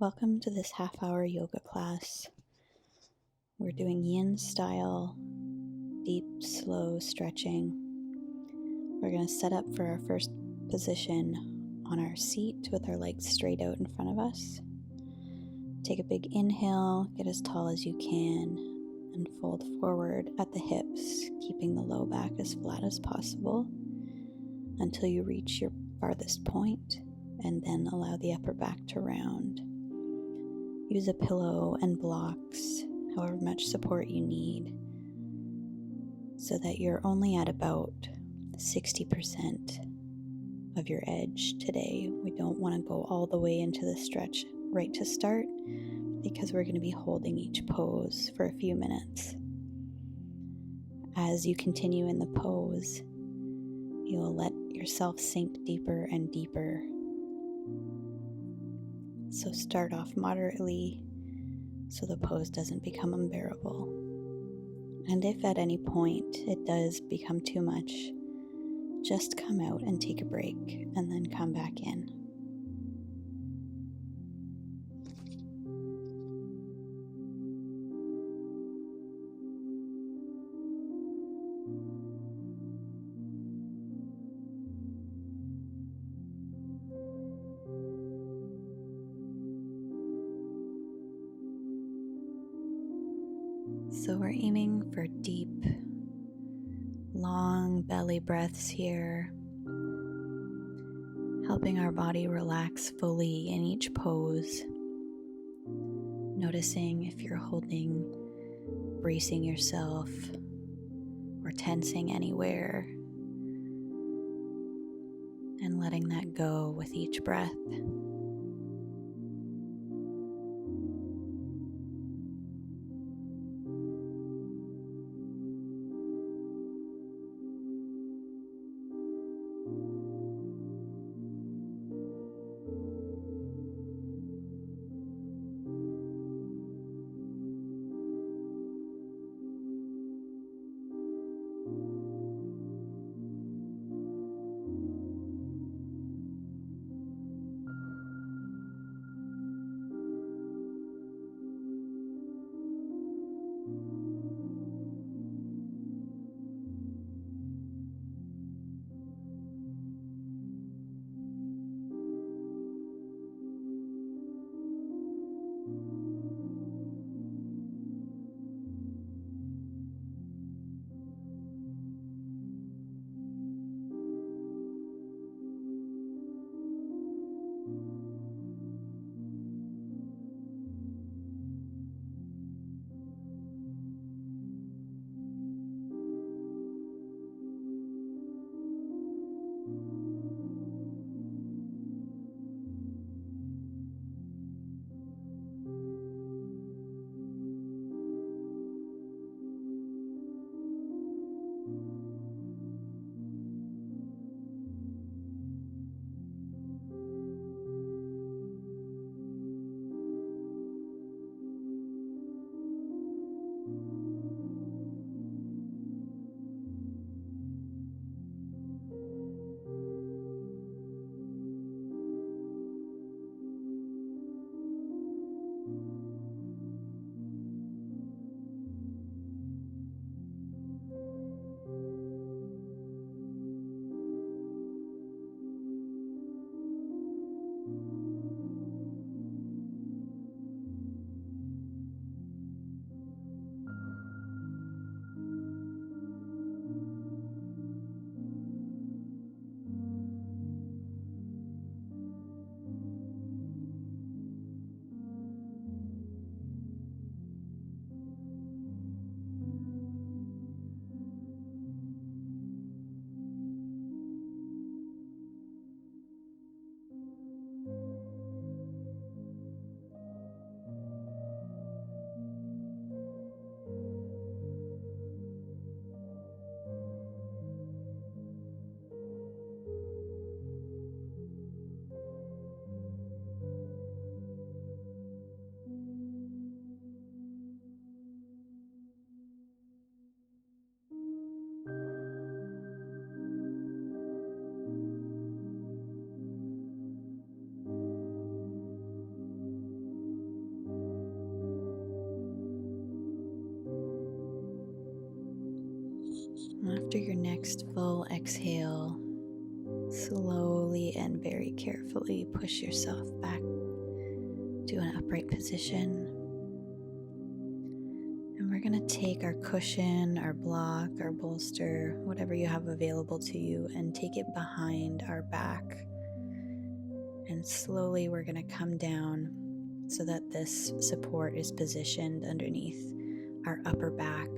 Welcome to this half-hour yoga class. We're doing yin style, deep, slow stretching. We're going to set up for our first position on our seat with our legs straight out in front of us. Take a big inhale, get as tall as you can, and fold forward at the hips, keeping the low back as flat as possible until you reach your farthest point, and then allow the upper back to round. Use a pillow and blocks, however much support you need, so that you're only at about 60% of your edge today. We don't want to go all the way into the stretch right to start because we're going to be holding each pose for a few minutes. As you continue in the pose, you'll let yourself sink deeper and deeper. So start off moderately so the pose doesn't become unbearable. And if at any point it does become too much, just come out and take a break and then come back in. So we're aiming for deep, long belly breaths here, helping our body relax fully in each pose. Noticing if you're holding, bracing yourself, or tensing anywhere, and letting that go with each breath. next full exhale, slowly and very carefully push yourself back to an upright position. And we're going to take our cushion, our block, our bolster, whatever you have available to you, and take it behind our back. And slowly we're going to come down so that this support is positioned underneath our upper back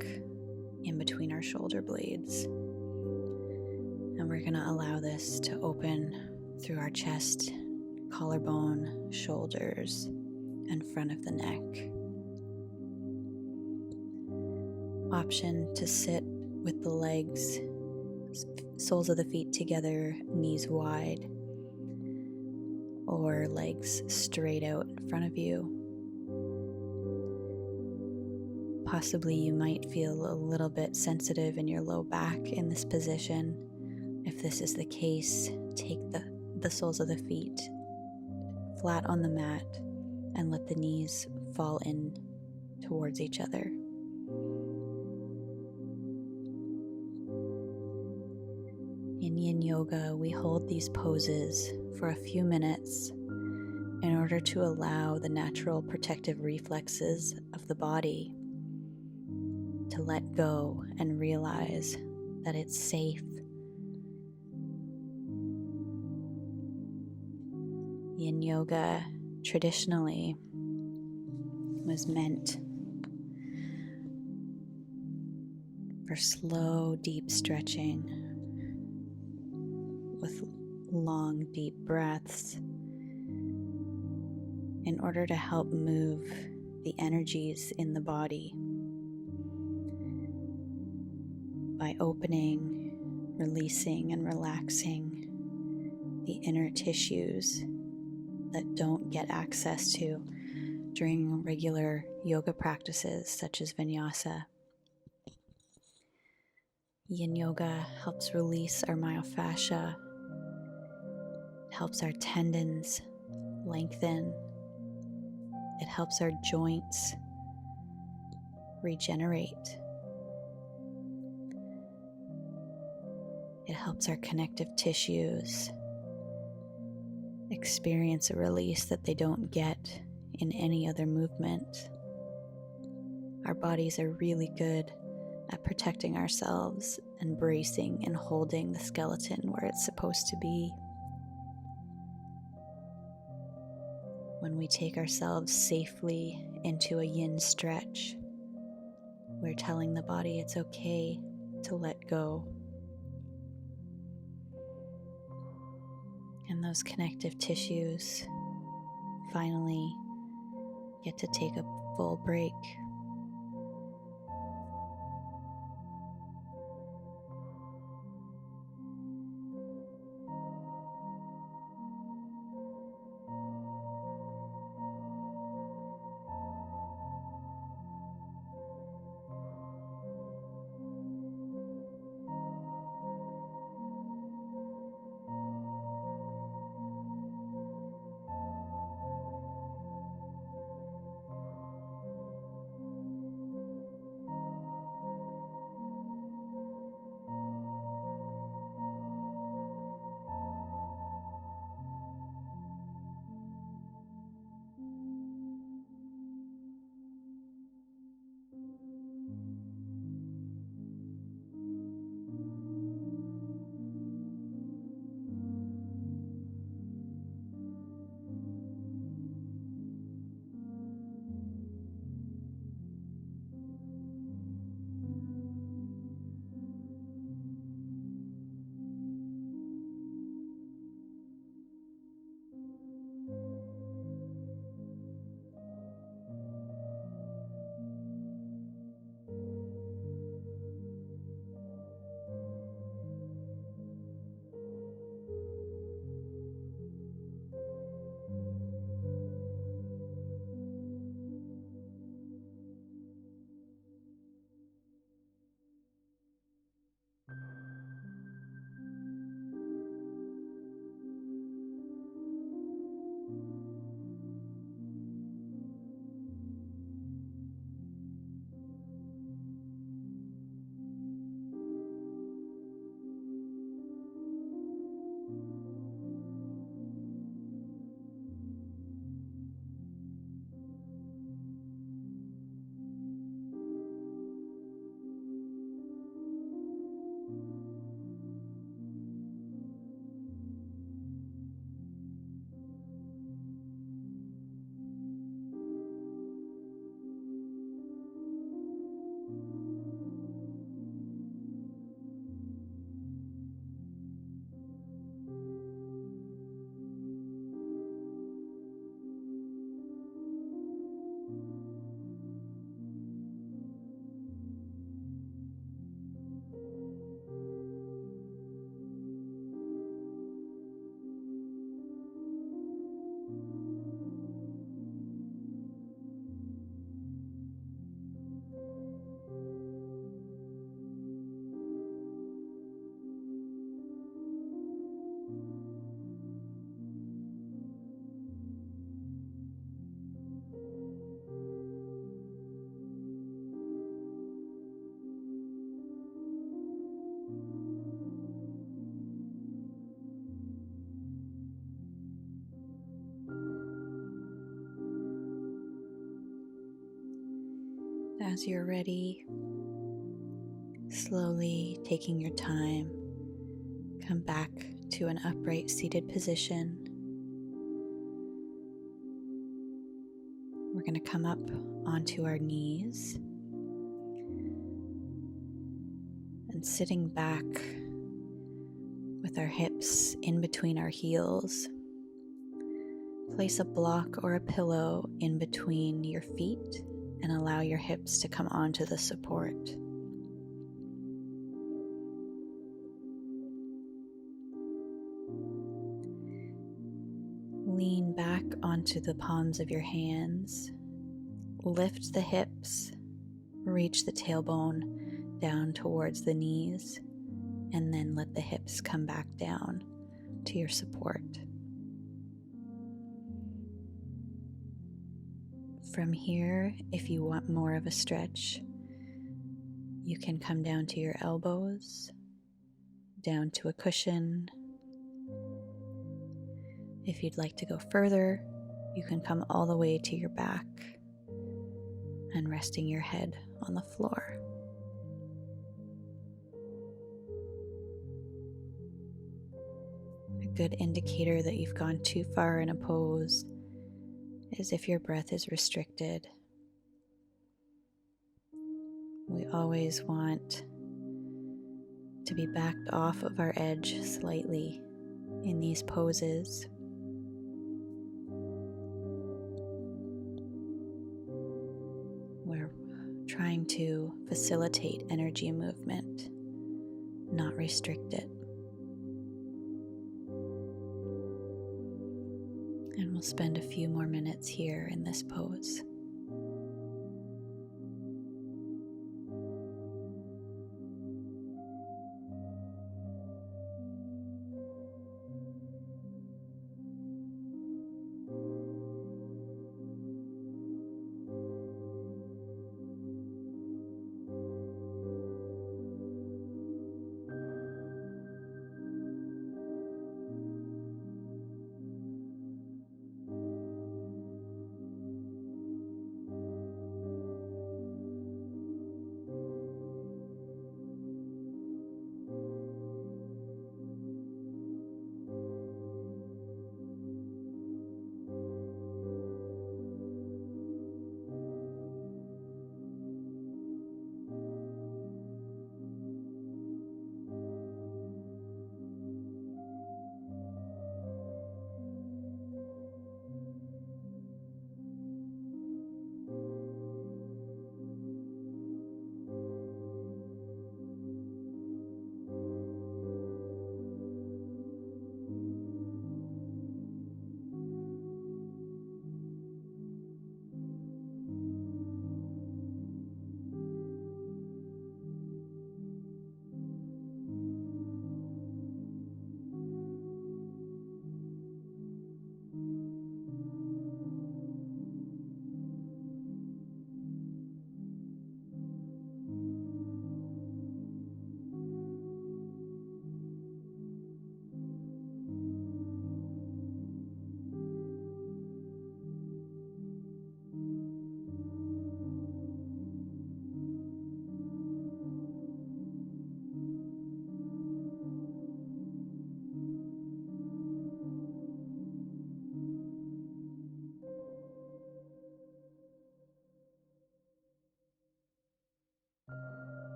in between our shoulder blades. And we're going to allow this to open through our chest, collarbone, shoulders, and front of the neck. Option to sit with the legs, soles of the feet together, knees wide, or legs straight out in front of you. Possibly you might feel a little bit sensitive in your low back in this position. If this is the case, take the soles of the feet flat on the mat and let the knees fall in towards each other. In Yin Yoga, we hold these poses for a few minutes in order to allow the natural protective reflexes of the body to let go and realize that it's safe. Yin Yoga traditionally was meant for slow, deep stretching with long, deep breaths in order to help move the energies in the body by opening, releasing, and relaxing the inner tissues that don't get access to during regular yoga practices such as vinyasa. Yin Yoga helps release our myofascia, helps our tendons lengthen, it helps our joints regenerate, it helps our connective tissues experience a release that they don't get in any other movement. Our bodies are really good at protecting ourselves and bracing and holding the skeleton where it's supposed to be. When we take ourselves safely into a yin stretch, we're telling the body it's okay to let go. And those connective tissues finally get to take a full break. As you're ready, slowly taking your time, come back to an upright seated position. We're going to come up onto our knees and sitting back with our hips in between our heels. Place a block or a pillow in between your feet and allow your hips to come onto the support. Lean back onto the palms of your hands. Lift the hips, reach the tailbone down towards the knees, and then let the hips come back down to your support. From here, if you want more of a stretch, you can come down to your elbows, down to a cushion. If you'd like to go further, you can come all the way to your back and resting your head on the floor. A good indicator that you've gone too far in a pose is if your breath is restricted. We always want to be backed off of our edge slightly in these poses. We're trying to facilitate energy movement, not restrict it. And we'll spend a few more minutes here in this pose.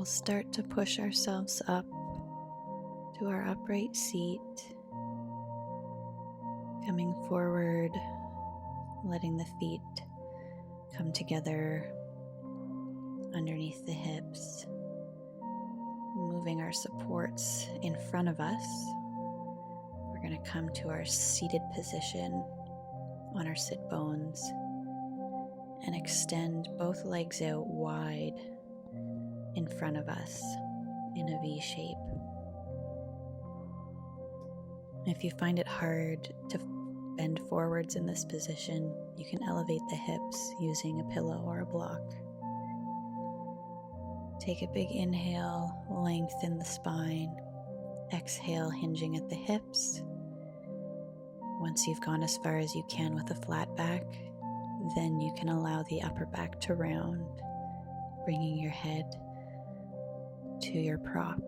we'll start to push ourselves up to our upright seat, coming forward, letting the feet come together underneath the hips, moving our supports in front of us. We're going to come to our seated position on our sit bones and extend both legs out wide in front of us in a V shape. If you find it hard to bend forwards in this position, you can elevate the hips using a pillow or a block. Take a big inhale, lengthen the spine. Exhale, hinging at the hips. Once you've gone as far as you can with a flat back, then you can allow the upper back to round, bringing your head to your prop.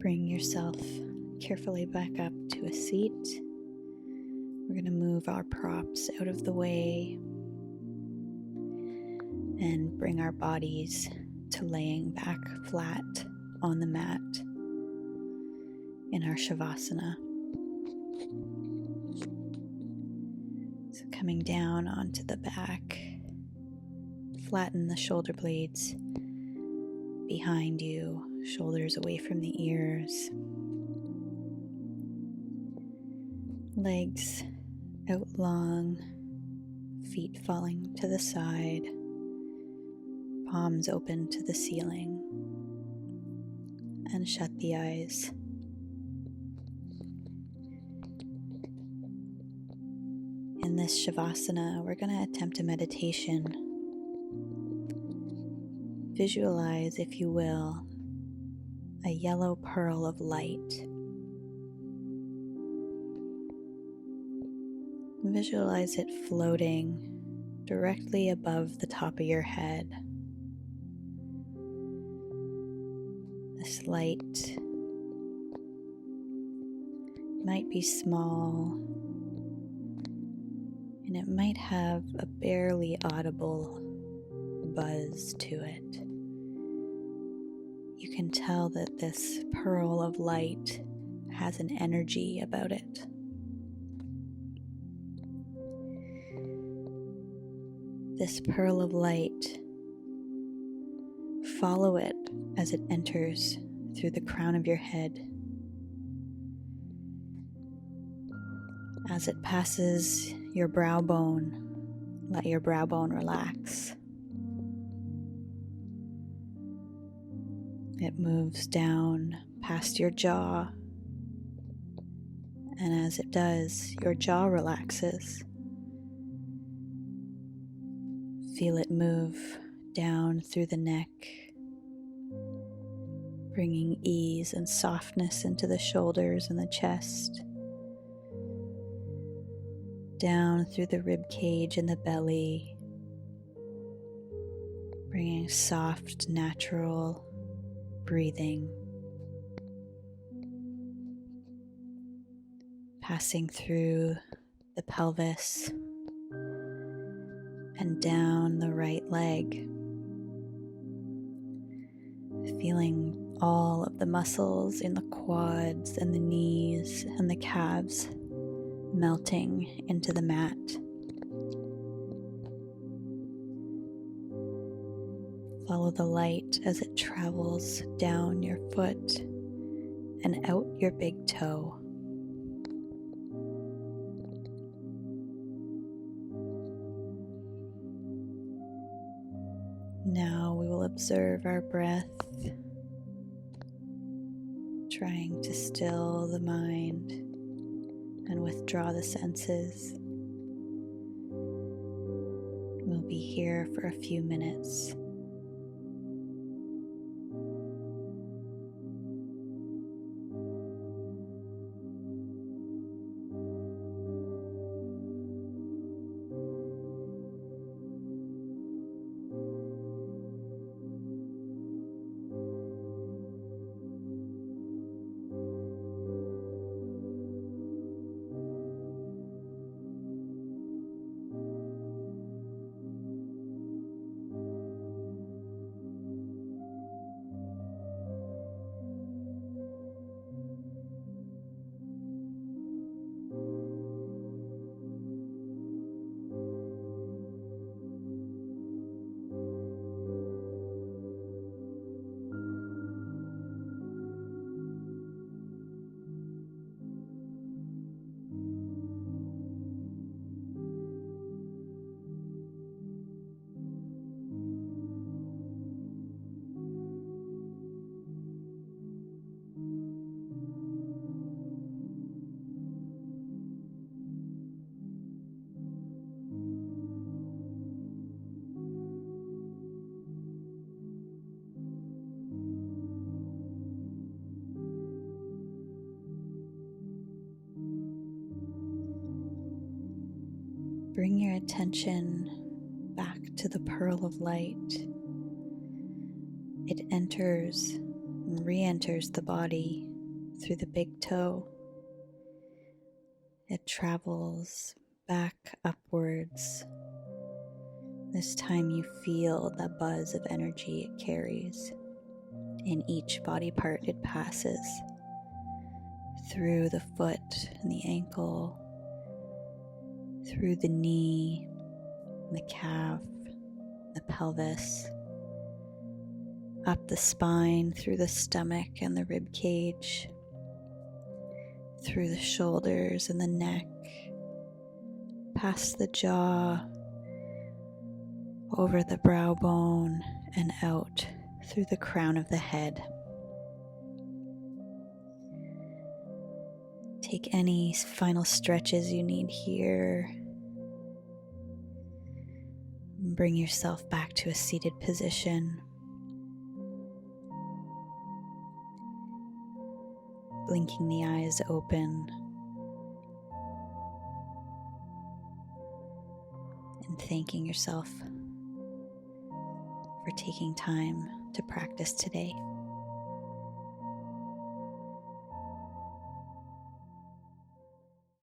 Bring yourself carefully back up to a seat. We're going to move our props out of the way and bring our bodies to laying back flat on the mat in our Savasana. So coming down onto the back, flatten the shoulder blades behind you, shoulders away from the ears. Legs out long, feet falling to the side, palms open to the ceiling, and shut the eyes. In this Savasana, we're going to attempt a meditation. Visualize, if you will, a yellow pearl of light. Visualize it floating directly above the top of your head. This light might be small, and it might have a barely audible buzz to it. You can tell that this pearl of light has an energy about it. This pearl of light, follow it as it enters through the crown of your head. As it passes your brow bone, let your brow bone relax. It moves down past your jaw, and as it does, your jaw relaxes. Feel it move down through the neck, bringing ease and softness into the shoulders and the chest, down through the rib cage and the belly, bringing soft, natural breathing, passing through the pelvis and down the right leg, feeling all of the muscles in the quads and the knees and the calves melting into the mat. Follow the light as it travels down your foot and out your big toe. Now we will observe our breath, trying to still the mind and withdraw the senses. We'll be here for a few minutes. Bring your attention back to the pearl of light. It enters and re-enters the body through the big toe. It travels back upwards. This time you feel the buzz of energy it carries. In each body part it passes through the foot and the ankle, through the knee, the calf, the pelvis, up the spine, through the stomach and the rib cage, through the shoulders and the neck, past the jaw, over the brow bone, and out through the crown of the head. Take any final stretches you need here. Bring yourself back to a seated position. Blinking the eyes open. And thanking yourself for taking time to practice today.